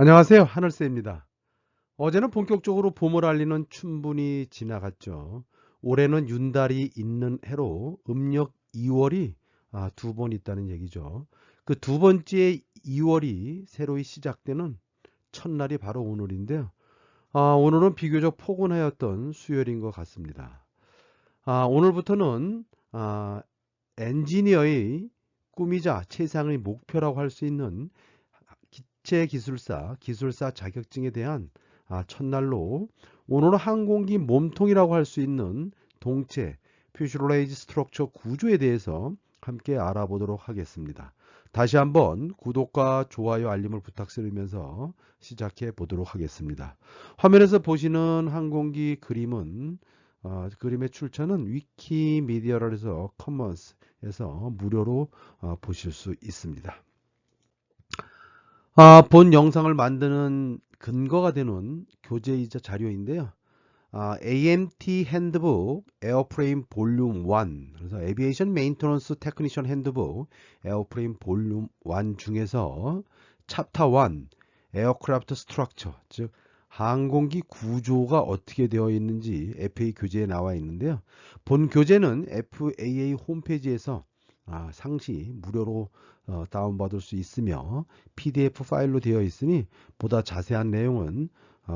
안녕하세요. 하늘새입니다. 어제는 본격적으로 봄을 알리는 춘분이 지나갔죠. 올해는 윤달이 있는 해로 음력 2월이 두 번 있다는 얘기죠. 그 두 번째 2월이 새로이 시작되는 첫날이 바로 오늘인데요. 오늘은 비교적 포근하였던 수요일인 것 같습니다. 오늘부터는 엔지니어의 꿈이자 최상의 목표라고 할 수 있는 기술사 자격증에 대한 첫날로 오늘은 항공기 몸통이라고 할 수 있는 동체, 퓨ዥ레이지 스트럭처 구조에 대해서 함께 알아보도록 하겠습니다. 다시 한번 구독과 좋아요, 알림을 부탁드리면서 시작해 보도록 하겠습니다. 화면에서 보시는 항공기 그림의 출처는 위키미디어에서 커먼스에서 무료로 보실 수 있습니다. 본 영상을 만드는 근거가 되는 교재이자 자료인데요. AMT 핸드북 에어프레임 볼륨 1, 그래서 에비에이션 메인터넌스 테크니션 핸드북 에어프레임 볼륨 1 중에서 챕터 1 에어크래프트 스트럭처, 즉 항공기 구조가 어떻게 되어 있는지 FAA 교재에 나와 있는데요. 본 교재는 FAA 홈페이지에서 상시 무료로 다운받을 수 있으며 PDF 파일로 되어 있으니 보다 자세한 내용은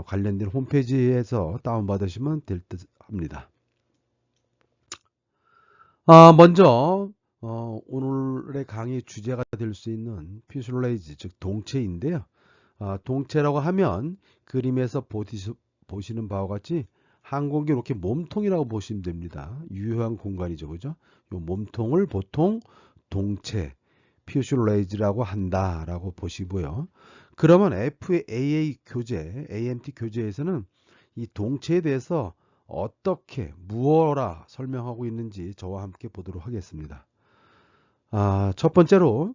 관련된 홈페이지에서 다운받으시면 될 듯 합니다. 먼저 오늘의 강의 주제가 될 수 있는 퓨슐레이지, 즉 동체인데요. 동체라고 하면 그림에서 보시는 바와 같이 항공기 이렇게 몸통이라고 보시면 됩니다. 유효한 공간이죠, 그죠? 이 몸통을 보통 동체, 퓨슐레이지라고 한다라고 보시고요. 그러면 FAA 교재, AMT 교재에서는 이 동체에 대해서 어떻게 무엇라 설명하고 있는지 저와 함께 보도록 하겠습니다. 첫 번째로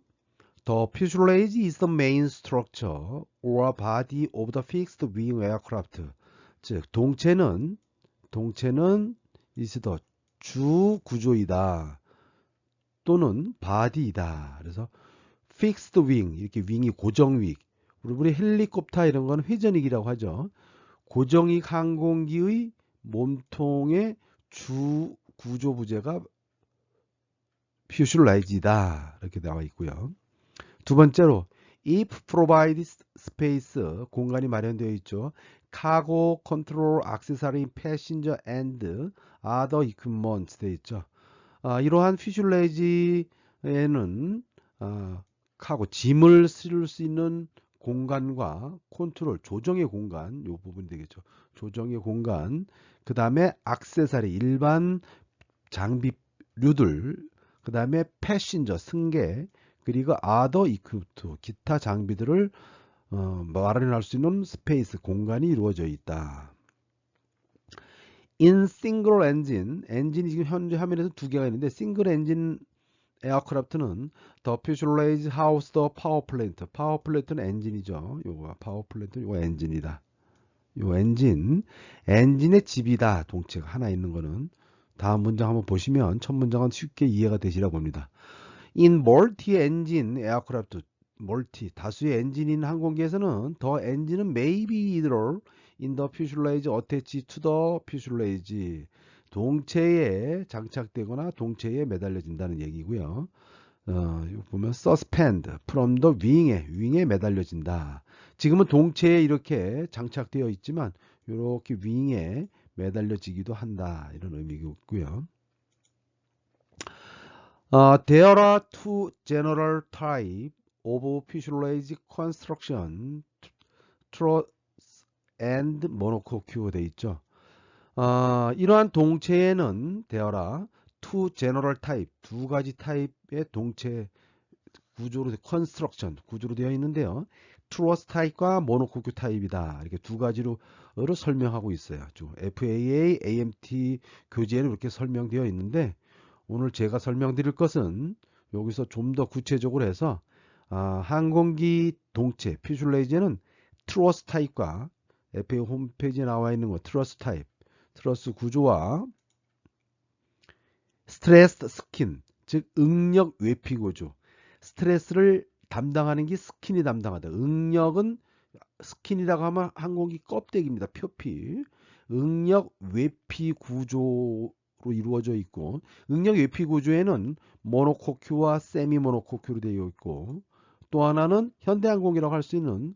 The fuselage is the main structure or body of the fixed wing aircraft. 즉 동체는 is the 주 구조이다 또는 body이다. 그래서 fixed wing, 이렇게 윙이 고정익. 우리 헬리콥터 이런 건 회전익이라고 하죠. 고정익 항공기의 몸통의 주 구조 부재가 퓨슐레이지다. 이렇게 나와 있고요. 두 번째로 if provided space, 공간이 마련되어 있죠. cargo control accessory passenger and other equipment 되어 있죠. 이러한 퓨슐레이지에는 카고 짐을 실을 수 있는 공간과 컨트롤 조정의 공간, 이 부분이 되겠죠. 조정의 공간, 그 다음에 액세서리 일반 장비류들, 그 다음에 패신저 승객, 그리고 아더 이큐트 기타 장비들을 마련할 수 있는 스페이스 공간이 이루어져 있다. In single engine, 엔진이 지금 현재 화면에서 두 개가 있는데 싱글 엔진 에어크래프트는 The fuselage house the power plant. 파워 플랜트는 엔진이죠. 요거 파워 플랜트는 요거 엔진이다. 요 엔진의 집이다. 동체가 하나 있는 거는. 다음 문장 한번 보시면 첫 문장은 쉽게 이해가 되시라고 봅니다. In multi-engine aircraft, 멀티 다수의 엔진인 항공기에서는 더 엔진은 may be either in the fuselage attached to the fuselage. 동체에 장착되거나 동체에 매달려진다는 얘기고요. 이거 보면 suspend from the 윙에 매달려진다. 지금은 동체에 이렇게 장착되어 있지만 이렇게 윙에 매달려지기도 한다. 이런 의미고요. There are two general type of fuselage construction, truss and monocoque 돼 있죠. 이러한 동체에는 there are two general type, 두 가지 타입의 동체 구조로 컨스트럭션 구조로 되어 있는데요. 트러스 타입과 모노코큐 타입이다. 이렇게 두 가지로 설명하고 있어요. FAA, AMT 교재에는 이렇게 설명되어 있는데 오늘 제가 설명드릴 것은 여기서 좀 더 구체적으로 해서 항공기 동체 퓨슐레이지는 트러스 타입과 FAA 홈페이지에 나와 있는 거 트러스 타입, 트러스 구조와 스트레스 스킨, 즉 응력 외피 구조. 스트레스를 담당하는 게 스킨이 담당하다. 응력은 스킨이라고 하면 항공기 껍데기입니다. 표피. 응력 외피 구조로 이루어져 있고, 응력 외피 구조에는 모노코큐와 세미 모노코큐로 되어 있고, 또 하나는 현대항공이라고 할 수 있는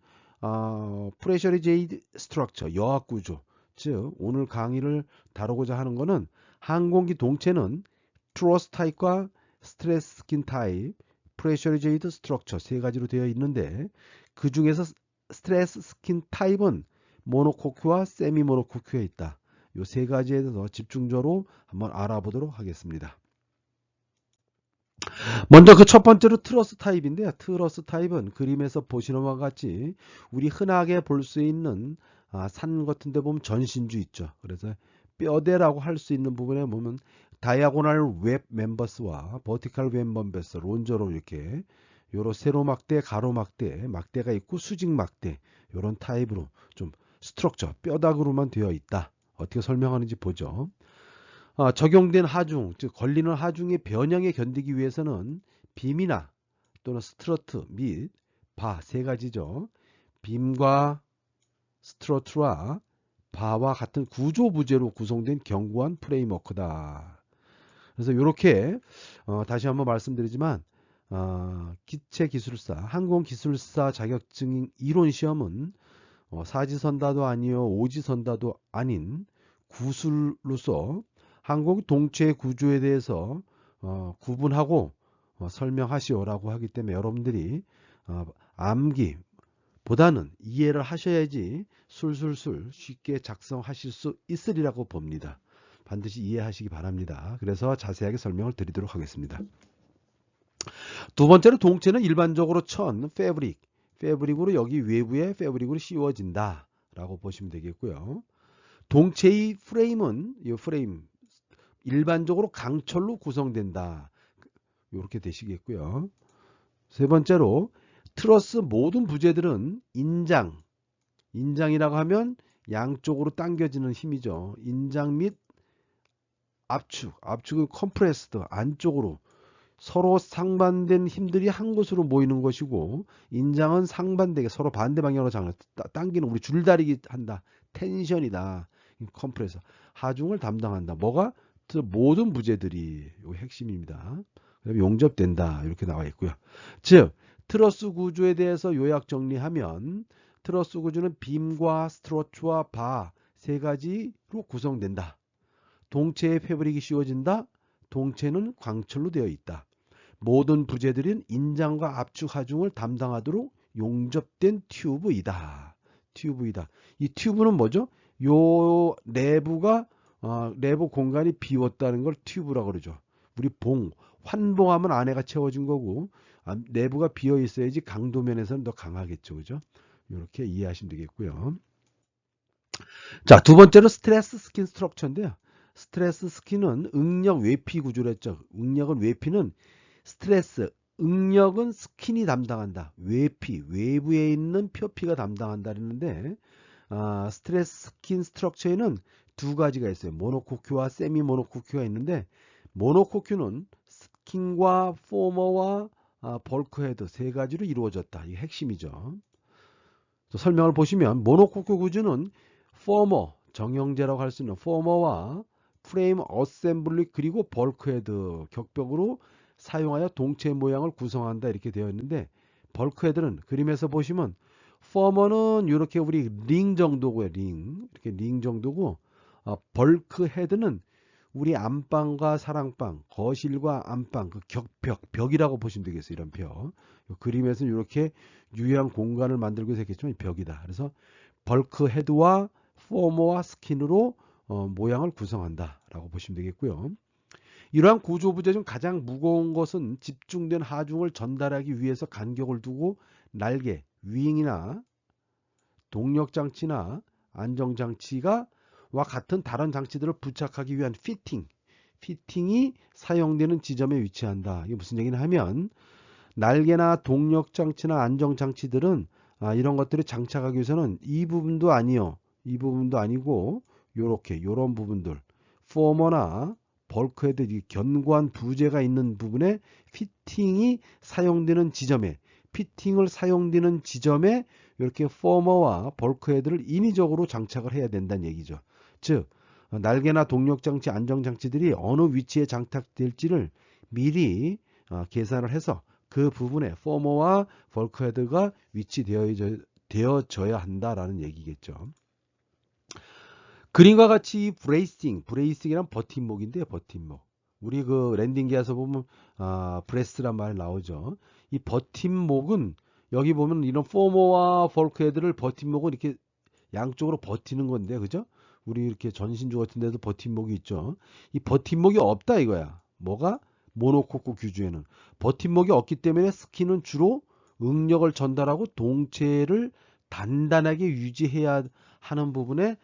프레셔리제이드 스트럭처 여학 구조. 즉 오늘 강의를 다루고자 하는 것은 항공기 동체는 트러스 타입과 스트레스 스킨 타입, 프레셔리제이드 스트럭처 세 가지로 되어 있는데, 그 중에서 스트레스 스킨 타입은 모노코큐와 세미 모노코큐에 있다. 이 세 가지에 대해서 집중적으로 한번 알아보도록 하겠습니다. 먼저 그 첫 번째로 트러스 타입인데요. 트러스 타입은 그림에서 보시는 바와 같이 우리 흔하게 볼 수 있는 산 같은 데 보면 전신주 있죠. 그래서 뼈대라고 할 수 있는 부분에 보면 다이아고널 웹 멤버스와 버티컬 웹 멤버스 론저로 이렇게 요런 세로막대, 가로막대, 막대가 있고 수직막대 요런 타입으로 좀 스트럭처, 뼈다구로만 되어 있다. 어떻게 설명하는지 보죠. 적용된 하중, 즉 걸리는 하중의 변형에 견디기 위해서는 빔이나 또는 스트러트 및 바 세 가지죠. 빔과 스트러트와 바와 같은 구조 부재로 구성된 견고한 프레임워크다. 그래서 이렇게 다시 한번 말씀드리지만 기체기술사, 항공기술사 자격증 이론 시험은 사지선다도 아니요 오지선다도 아닌 구술로서 항공 동체 구조에 대해서 구분하고 설명하시오라고 하기 때문에 여러분들이 암기보다는 이해를 하셔야지 술술술 쉽게 작성하실 수 있으리라고 봅니다. 반드시 이해하시기 바랍니다. 그래서 자세하게 설명을 드리도록 하겠습니다. 두 번째로 동체는 일반적으로 천, 패브릭으로 여기 외부에 패브릭으로 씌워진다 라고 보시면 되겠고요. 동체의 프레임은 이 프레임 일반적으로 강철로 구성된다. 이렇게 되시겠고요. 세 번째로 트러스 모든 부재들은 인장이라고 하면 양쪽으로 당겨지는 힘이죠. 인장 및 압축은 컴프레스드 안쪽으로 서로 상반된 힘들이 한 곳으로 모이는 것이고, 인장은 상반되게 서로 반대 방향으로 당기는 우리 줄다리기 한다. 텐션이다. 컴프레서 하중을 담당한다. 뭐가? 모든 부재들이 이 핵심입니다. 용접된다. 이렇게 나와 있고요. 즉 트러스 구조에 대해서 요약 정리하면 트러스 구조는 빔과 스트러트와 바 세 가지로 구성된다. 동체에 패브릭이 씌워진다. 동체는 광철로 되어 있다. 모든 부재들은 인장과 압축 하중을 담당하도록 용접된 튜브이다. 이 튜브는 뭐죠? 요 내부가 내부 공간이 비웠다는 걸 튜브라고 그러죠. 우리 환봉하면 안에가 채워진 거고 내부가 비어 있어야지 강도면에서는 더 강하겠죠. 그죠? 이렇게 이해하시면 되겠고요. 자, 두 번째로 스트레스 스킨 스트럭처인데요. 스트레스 스킨은 응력 외피 구조를 했죠. 외피는 스트레스, 응력은 스킨이 담당한다. 외부에 있는 표피가 담당한다 그랬는데 스트레스 스킨 스트럭처에는 두 가지가 있어요. 모노코큐와 세미 모노코큐가 있는데, 모노코큐는 스킨과 포머와 벌크헤드 세 가지로 이루어졌다. 이게 핵심이죠. 설명을 보시면 모노코큐 구조는 포머, 정형제라고 할 수 있는 포머와 프레임 어셈블리 그리고 벌크헤드 격벽으로 사용하여 동체 모양을 구성한다 이렇게 되어 있는데, 벌크헤드는 그림에서 보시면 포머는 이렇게 우리 링 정도고요. 이렇게 링 정도고, 벌크헤드는 우리 안방과 사랑방, 거실과 안방 그 벽이라고 보시면 되겠어요. 이런 벽. 그림에서는 이렇게 유효한 공간을 만들고 해서 했겠지만 벽이다. 그래서 벌크헤드와 포머와 스킨으로 모양을 구성한다라고 보시면 되겠고요. 이러한 구조 부재 중 가장 무거운 것은 집중된 하중을 전달하기 위해서 간격을 두고 날개, 윙이나 동력장치나 안정장치가 와 같은 다른 장치들을 부착하기 위한 피팅이 사용되는 지점에 위치한다. 이게 무슨 얘기냐 하면 날개나 동력장치나 안정장치들은 이런 것들을 장착하기 위해서는 이 부분도 아니고 요런 부분들 포머나 벌크헤드 견고한 부재가 있는 부분에 피팅을 사용되는 지점에 이렇게 포머와 벌크헤드를 인위적으로 장착을 해야 된다는 얘기죠. 즉 날개나 동력장치, 안정장치들이 어느 위치에 장착될지를 미리 계산을 해서 그 부분에 포머와 벌크헤드가 위치되어져야 한다라는 얘기겠죠. 그림과 같이 브레이싱이란 버팀목인데요. 버팀목. 우리 그 랜딩기에서 보면 브레스란 말 나오죠. 이 버팀목은 여기 보면 이런 포머와 벌크헤드를 버팀목은 이렇게 양쪽으로 버티는 건데, 그죠? 우리 이렇게 전신주 같은 데도 버팀목이 있죠. 이 버팀목이 없다 이거야. 뭐가? 모노코크 규주에는 버팀목이 없기 때문에 스키는 주로 응력을 전달하고 동체를 단단하게 유지해야 하는 부분에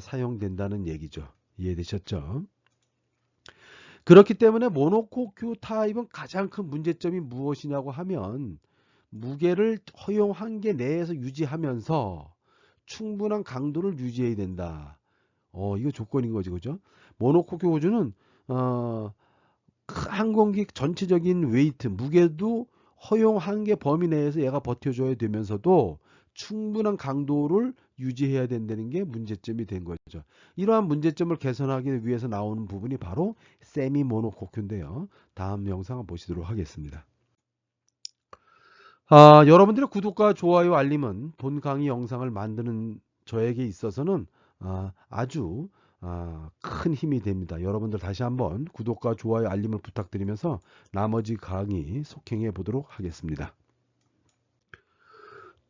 사용된다는 얘기죠. 이해되셨죠? 그렇기 때문에 모노코큐 타입은 가장 큰 문제점이 무엇이냐고 하면 무게를 허용 한계 내에서 유지하면서 충분한 강도를 유지해야 된다. 이거 조건인 거지, 그죠? 모노코큐 호주는 항공기 전체적인 웨이트, 무게도 허용 한계 범위 내에서 얘가 버텨줘야 되면서도 충분한 강도를 유지해야 된다는 게 문제점이 된 거죠. 이러한 문제점을 개선하기 위해서 나오는 부분이 바로 세미 모노코큐인데요. 다음 영상 보시도록 하겠습니다. 여러분들의 구독과 좋아요, 알림은 본 강의 영상을 만드는 저에게 있어서는 아주 큰 힘이 됩니다. 여러분들 다시 한번 구독과 좋아요, 알림을 부탁드리면서 나머지 강의 속행해 보도록 하겠습니다.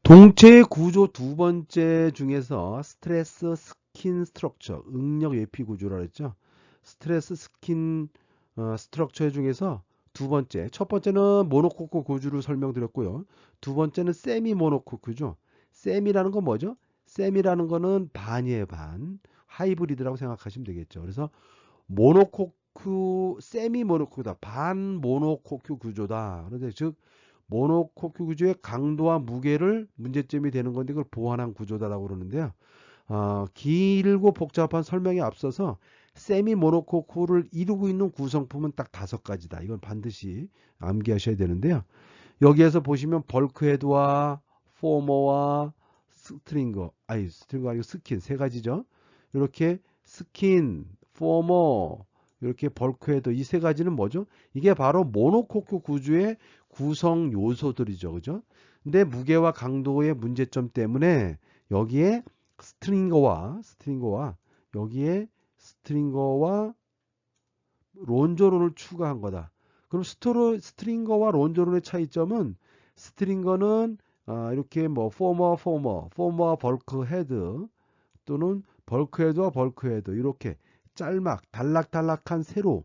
동체의 구조 두 번째 중에서 스트레스 스킨 스트럭처, 응력 외피 구조라 그랬죠. 스트레스 스킨 스트럭처 중에서 두 번째, 첫 번째는 모노코크 구조를 설명드렸고요. 두 번째는 세미 모노코크죠. 세미라는 건 뭐죠? 세미라는 거는 반이에요, 반. 하이브리드라고 생각하시면 되겠죠. 그래서 모노코크, 세미 모노코크다. 반 모노코크 구조다. 그런데 즉 모노코크 구조의 강도와 무게를 문제점이 되는 건데 그걸 보완한 구조다라고 그러는데요. 길고 복잡한 설명에 앞서서 세미 모노코크를 이루고 있는 구성품은 딱 5가지다. 이건 반드시 암기하셔야 되는데요. 여기에서 보시면 벌크헤드와 포머와 스트링거 아니고 스킨 3가지죠. 이렇게 스킨, 포머, 이렇게 벌크헤드 이 3가지는 뭐죠? 이게 바로 모노코크 구조의 구성 요소들이죠. 그죠? 근데 무게와 강도의 문제점 때문에 여기에 스트링거와 여기에 스트링거와 론저론을 추가한 거다. 그럼 스트링거와 론저론의 차이점은 스트링거는 이렇게 뭐 포머와 벌크헤드 또는 벌크헤드와 벌크헤드 이렇게 짤막 단락단락한 세로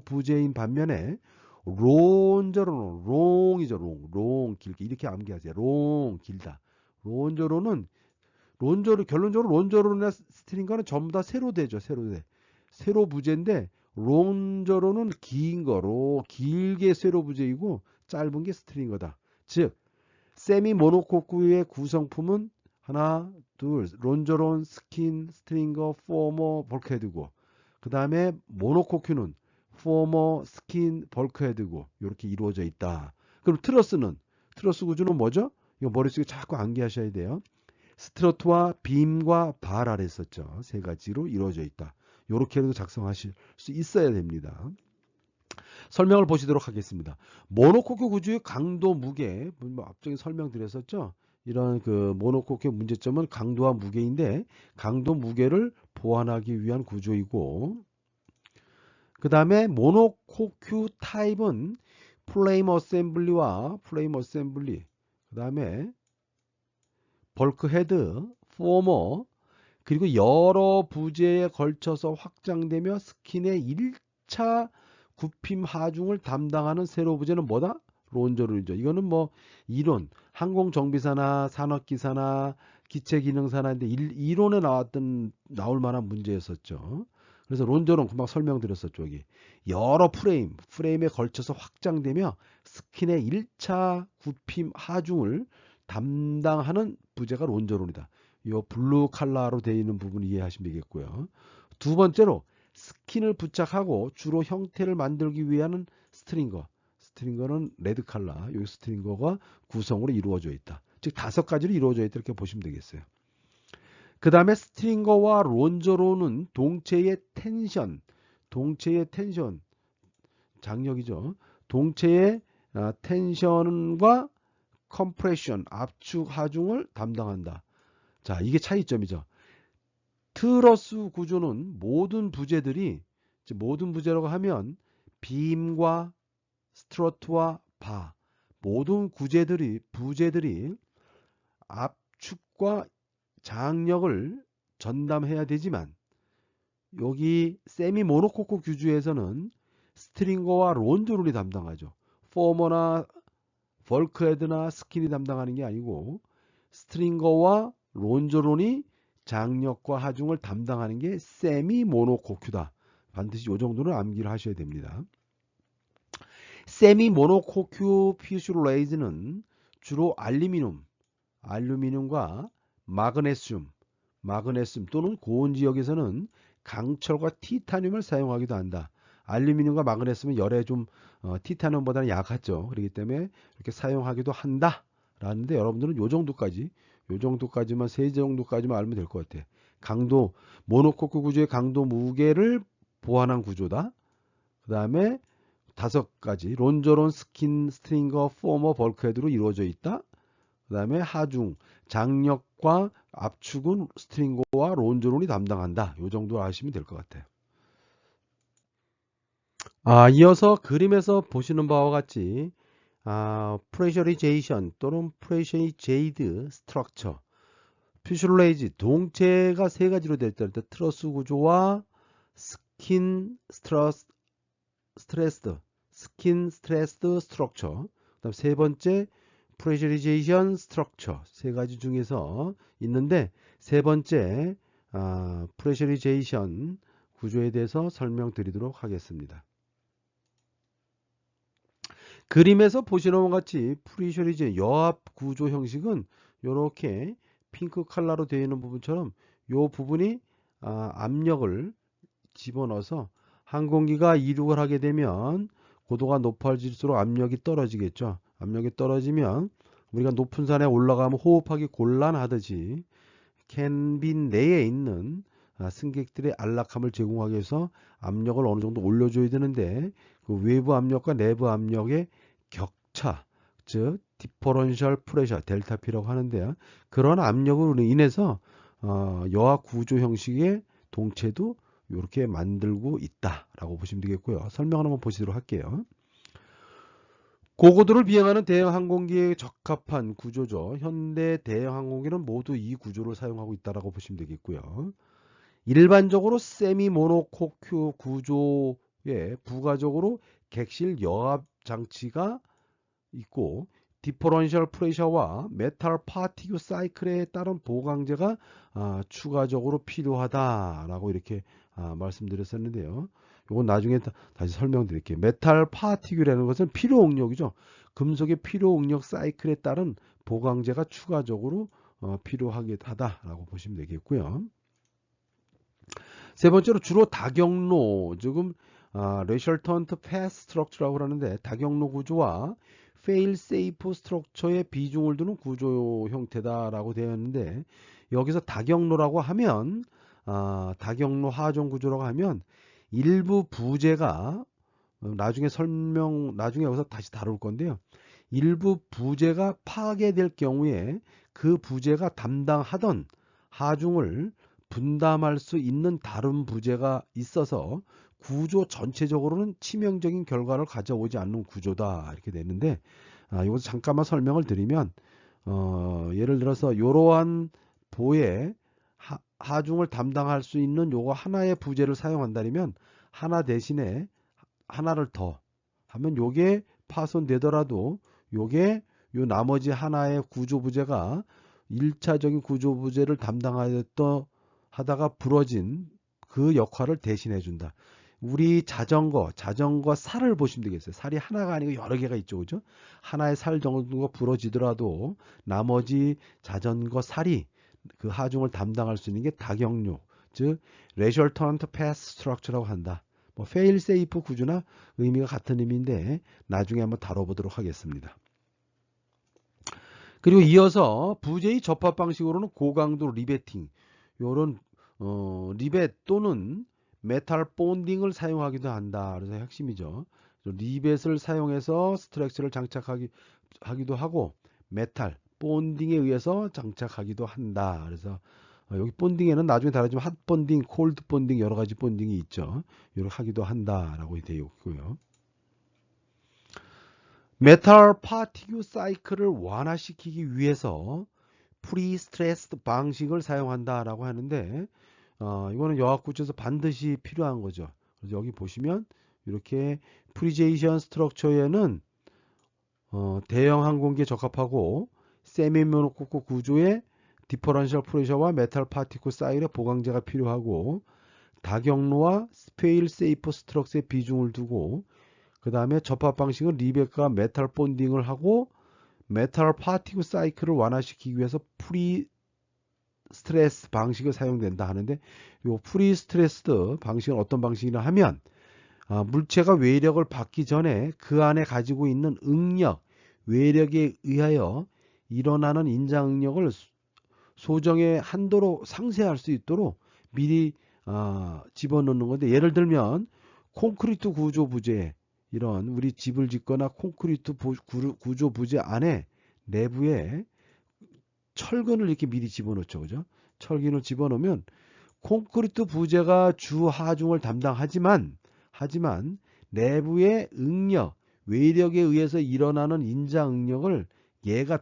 부재인 반면에 론저론은 롱이죠. 롱 길게 이렇게 암기하세요. 롱 길다. 론저론은 결론적으로 론저론이나 스트링거는 전부 다 세로대죠. 세로 부재인데 론저론은 긴 거로 길게 세로 부재이고 짧은 게 스트링거다. 즉 세미 모노코크의 구성품은 하나, 둘, 론저론, 스킨, 스트링거, 포머, 벌크헤드고 그 다음에 모노코큐는 포머, 스킨, 벌크헤드고 이렇게 이루어져 있다. 그럼 트러스 구조는 뭐죠? 이거 머릿속에 자꾸 암기하셔야 돼요. 스트러트와 빔과 발 아래 했었죠. 3가지로 이루어져 있다. 이렇게라도 작성하실 수 있어야 됩니다. 설명을 보시도록 하겠습니다. 모노코큐 구조의 강도, 무게, 앞쪽에 설명드렸었죠. 이런 그 모노코큐 문제점은 강도와 무게인데 강도, 무게를 보완하기 위한 구조이고 그 다음에 모노코큐 타입은 플레임 어셈블리와 그 다음에 벌크헤드, 포머 그리고 여러 부재에 걸쳐서 확장되며 스킨의 1차 굽힘 하중을 담당하는 세로 부재는 뭐다? 론저론이죠. 이거는 뭐 이론, 항공정비사나 산업기사나 기체기능사나인데 이론에 나올 만한 문제였었죠. 그래서 론저론 금방 설명드렸었죠. 여기 여러 프레임에 걸쳐서 확장되며 스킨의 1차 굽힘 하중을 담당하는 부재가 론저론이다. 이 블루 컬러로 되어 있는 부분 이해하시면 되겠고요. 두 번째로 스킨을 부착하고 주로 형태를 만들기 위한 스트링거는 레드 컬러, 이 스트링거가 구성으로 이루어져 있다. 즉 5가지로 이루어져 있다 이렇게 보시면 되겠어요. 그 다음에 스트링거와 론저로는 동체의 텐션, 장력이죠. 동체의 텐션과 컴프레션, 압축, 하중을 담당한다. 자, 이게 차이점이죠. 트러스 구조는 모든 부재들이, 모든 부재라고 하면 빔과 스트러트와 바, 모든 부재들이 압축과 장력을 전담해야 되지만, 여기 세미 모노코크 규주에서는 스트링거와 론저론이 담당하죠. 포머나 벌크헤드나 스킨이 담당하는 게 아니고 스트링거와 론저론이 장력과 하중을 담당하는 게 세미 모노코큐다. 반드시 이 정도는 암기를 하셔야 됩니다. 세미 모노코큐 퓨슐레이즈는 주로 알루미늄과 마그네슘 또는 고온 지역에서는 강철과 티타늄을 사용하기도 한다. 알루미늄과 마그네슘은 열에 좀 티타늄보다는 약하죠. 그렇기 때문에 이렇게 사용하기도 한다 라는데, 여러분들은 요 정도까지만, 세 정도까지만 알면 될 것 같아. 강도, 모노코크 구조의 강도 무게를 보완한 구조다. 그 다음에 5가지 론저론, 스킨, 스트링거, 포머, 벌크헤드로 이루어져 있다. 그 다음에 하중, 장력과 압축은 스트링거와 론저론이 담당한다. 요 정도 아시면 될 것 같아요. 이어서 그림에서 보시는 바와 같이 프레셔리제이션 또는 프레셔리제이드 스트럭처, 퓨슐레이지, 동체가 3가지로 되어 있다. 트러스 구조와 스킨 스트레스드 스트럭처, 그다음 3번째 프레셔리제이션 스트럭처, 3가지 중에서 있는데, 3번째 프레셔리제이션 구조에 대해서 설명드리도록 하겠습니다. 그림에서 보시는 것 같이 프레셔리제 여압 구조 형식은 이렇게 핑크 컬러로 되어 있는 부분처럼 이 부분이 압력을 집어넣어서 항공기가 이륙을 하게 되면 고도가 높아질수록 압력이 떨어지겠죠. 압력이 떨어지면 우리가 높은 산에 올라가면 호흡하기 곤란하듯이 캔빈 내에 있는 승객들의 안락함을 제공하기 위해서 압력을 어느 정도 올려줘야 되는데, 그 외부 압력과 내부 압력의 격차, 즉 디퍼런셜 프레셔, 델타 P라고 하는데요. 그런 압력으로 인해서 여압 구조 형식의 동체도 이렇게 만들고 있다라고 보시면 되겠고요. 설명을 한번 보시도록 할게요. 고고도를 비행하는 대형 항공기에 적합한 구조죠. 현대 대형 항공기는 모두 이 구조를 사용하고 있다라고 보시면 되겠고요. 일반적으로 세미 모노코큐 구조에 부가적으로 객실 여압 장치가 있고, 디퍼런셜 프레셔와 메탈 파티큐 사이클에 따른 보강제가 추가적으로 필요하다라고 이렇게 말씀드렸었는데요. 이건 나중에 다시 설명드릴게요. 메탈 파티큐라는 것은 필요응력이죠. 금속의 필요응력 사이클에 따른 보강제가 추가적으로 필요하다라고 보시면 되겠고요. 3번째로 주로 다경로, 지금 레셜턴트 패스 스트럭처라고 하는데, 다경로 구조와 페일 세이프 스트럭처에 비중을 두는 구조 형태다라고 되어 있는데, 여기서 다경로라고 하면 다경로 하종 구조라고 하면 일부 부재가 나중에 여기서 다시 다룰 건데요. 일부 부재가 파괴될 경우에 그 부재가 담당하던 하중을 분담할 수 있는 다른 부재가 있어서 구조 전체적으로는 치명적인 결과를 가져오지 않는 구조다 이렇게 되는데, 이것도 잠깐만 설명을 드리면, 예를 들어서 이러한 보에 하중을 담당할 수 있는 요거 하나의 부재를 사용한다면 하나 대신에 하나를 더 하면 요게 파손되더라도 요게 요 나머지 하나의 구조 부재가 1차적인 구조 부재를 하다가 부러진 그 역할을 대신해 준다. 우리 자전거 살을 보시면 되겠어요. 살이 하나가 아니고 여러 개가 있죠. 그죠? 하나의 살 정도가 부러지더라도 나머지 자전거 살이 그 하중을 담당할 수 있는 게 다경로, 즉 레셜턴트 패스 스트럭처라고 한다. 뭐 페일 세이프 구조나 의미가 같은 의미인데 나중에 한번 다뤄보도록 하겠습니다. 그리고 이어서 부재의 접합 방식으로는 고강도 리베팅, 요런 리벳 또는 메탈 본딩을 사용하기도 한다. 그래서 핵심이죠. 리벳을 사용해서 스트렉처를 장착하기도 하고 메탈 본딩에 의해서 장착하기도 한다. 그래서 여기 본딩에는 나중에 다르지만 핫 본딩, 콜드 본딩 여러 가지 본딩이 있죠. 이렇게 하기도 한다라고 되어 있고요. 메탈 파티큐 사이클을 완화시키기 위해서 프리스트레스드 방식을 사용한다라고 하는데 이거는 여학구조에서 반드시 필요한 거죠. 그래서 여기 보시면 이렇게 프리제이션 스트럭처에는 대형 항공기에 적합하고 세미모노코크 구조의 디퍼런셜 프레셔와 메탈 파티클 사이클의 보강제가 필요하고 다경로와 스페일 세이프 스트럭스의 비중을 두고 그 다음에 접합 방식은 리벳과 메탈 본딩을 하고 메탈 파티클 사이클을 완화시키기 위해서 프리 스트레스 방식을 사용된다 하는데 이 프리 스트레스드 방식은 어떤 방식이냐 하면 물체가 외력을 받기 전에 그 안에 가지고 있는 응력, 외력에 의하여 일어나는 인장 응력을 소정의 한도로 상쇄할 수 있도록 미리 집어넣는 건데 예를 들면 콘크리트 구조 부재 이런 우리 집을 짓거나 콘크리트 구조 부재 안에 내부에 철근을 이렇게 미리 집어넣죠. 그죠? 철근을 집어넣으면 콘크리트 부재가 주 하중을 담당하지만 내부의 응력, 외력에 의해서 일어나는 인장 응력을 얘가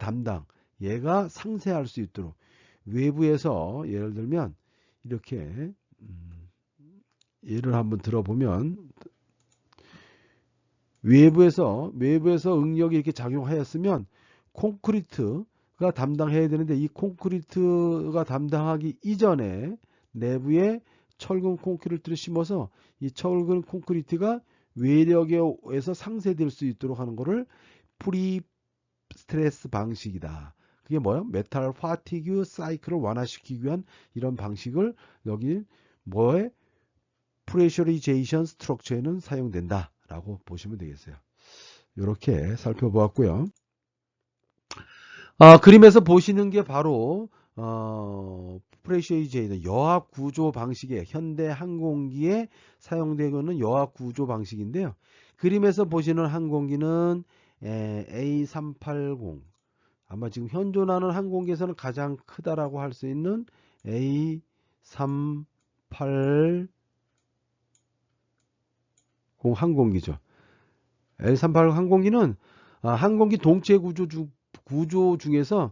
상쇄할 수 있도록 외부에서 예를 들면 이렇게 예를 한번 들어보면 외부에서 응력이 이렇게 작용하였으면 콘크리트가 담당해야 되는데 이 콘크리트가 담당하기 이전에 내부에 철근 콘크리트를 심어서 이 철근 콘크리트가 외력에 의해서 상쇄될 수 있도록 하는 것을 프리 스트레스 방식이다. 그게 뭐야? 메탈 파티규 사이클을 완화시키기 위한 이런 방식을 여기 뭐에 프레셔리제이션 스트럭처에는 사용된다 라고 보시면 되겠어요. 이렇게 살펴보았고요. 그림에서 보시는 게 바로 프레셔리제이션 여합 구조 방식의 현대 항공기에 사용되는 여합 구조 방식인데요. 그림에서 보시는 항공기는 A380 아마 지금 현존하는 항공기에서는 가장 크다라고 할 수 있는 A380 항공기죠. A380 항공기는 항공기 동체 구조 중에서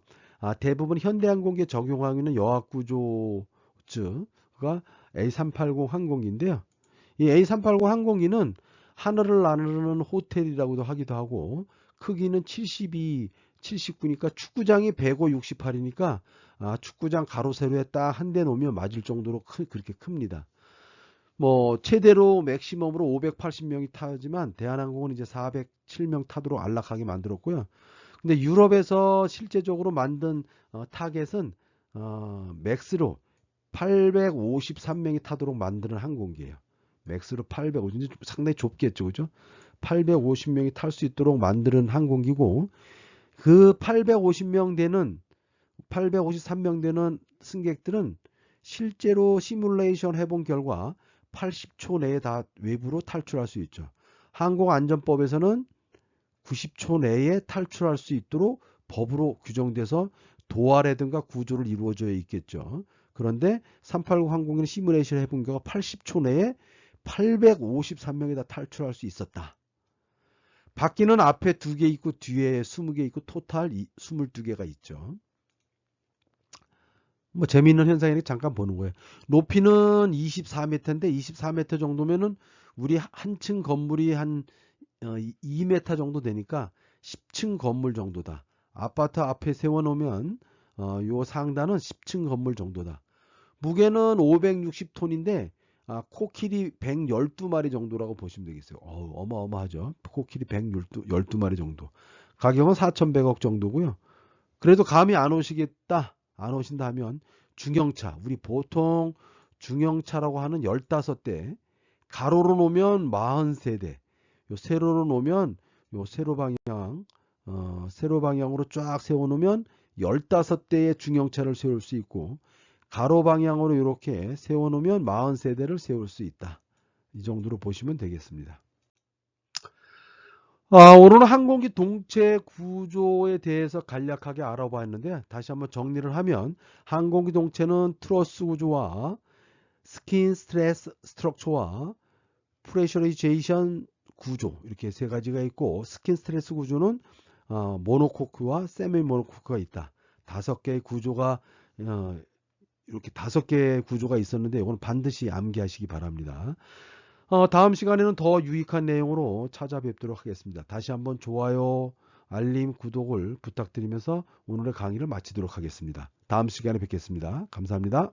대부분 현대항공기에 적용하고 있는 여합 구조가 A380 항공기인데요. 이 A380 항공기는 하늘을 나르는 호텔이라고도 하기도 하고 크기는 72, 79니까 축구장이 105, 68이니까 축구장 가로 세로에 딱 한 대 놓으면 맞을 정도로 그렇게 큽니다. 뭐 최대로 맥시멈으로 580명이 타지만 대한항공은 이제 407명 타도록 안락하게 만들었고요. 근데 유럽에서 실제적으로 만든 타겟은 맥스로 853명이 타도록 만드는 항공기예요. 맥스로 850, 상당히 좁겠죠, 그죠? 850명이 탈 수 있도록 만드는 항공기고 그 853명 되는 승객들은 실제로 시뮬레이션 해본 결과 80초 내에 다 외부로 탈출할 수 있죠. 항공안전법에서는 90초 내에 탈출할 수 있도록 법으로 규정돼서 도하라든가 구조를 이루어져 있겠죠. 그런데 380 항공기는 시뮬레이션 해본 결과 80초 내에 853명이 다 탈출할 수 있었다. 바퀴는 앞에 2개 있고 뒤에 20개 있고 토탈 22개가 있죠. 뭐 재미있는 현상이니까 잠깐 보는 거예요. 높이는 24m인데 24m 정도면은 우리 한 층 건물이 한 2m 정도 되니까 10층 건물 정도다. 아파트 앞에 세워놓으면 요 상단은 10층 건물 정도다. 무게는 560톤인데 코끼리 112마리 정도라고 보시면 되겠어요. 어마어마하죠. 코끼리 112마리 정도. 가격은 4,100억 정도고요. 그래도 감이 안 오시겠다. 안 오신다 하면 중형차. 우리 보통 중형차라고 하는 15대. 가로로 놓으면 43대. 요 세로로 놓으면 요 세로 방향으로 쫙 세워 놓으면 15대의 중형차를 세울 수 있고 가로 방향으로 이렇게 세워놓으면 40세대를 세울 수 있다. 이 정도로 보시면 되겠습니다. 오늘은 항공기 동체 구조에 대해서 간략하게 알아봤는데 다시 한번 정리를 하면 항공기 동체는 트러스 구조와 스킨 스트레스 스트럭처와 프레셔리제이션 구조 이렇게 세 가지가 있고 스킨 스트레스 구조는 모노코크와 세미 모노코크가 있다. 5개의 구조가 이렇게 5개의 구조가 있었는데 이건 반드시 암기하시기 바랍니다. 다음 시간에는 더 유익한 내용으로 찾아뵙도록 하겠습니다. 다시 한번 좋아요, 알림, 구독을 부탁드리면서 오늘의 강의를 마치도록 하겠습니다. 다음 시간에 뵙겠습니다. 감사합니다.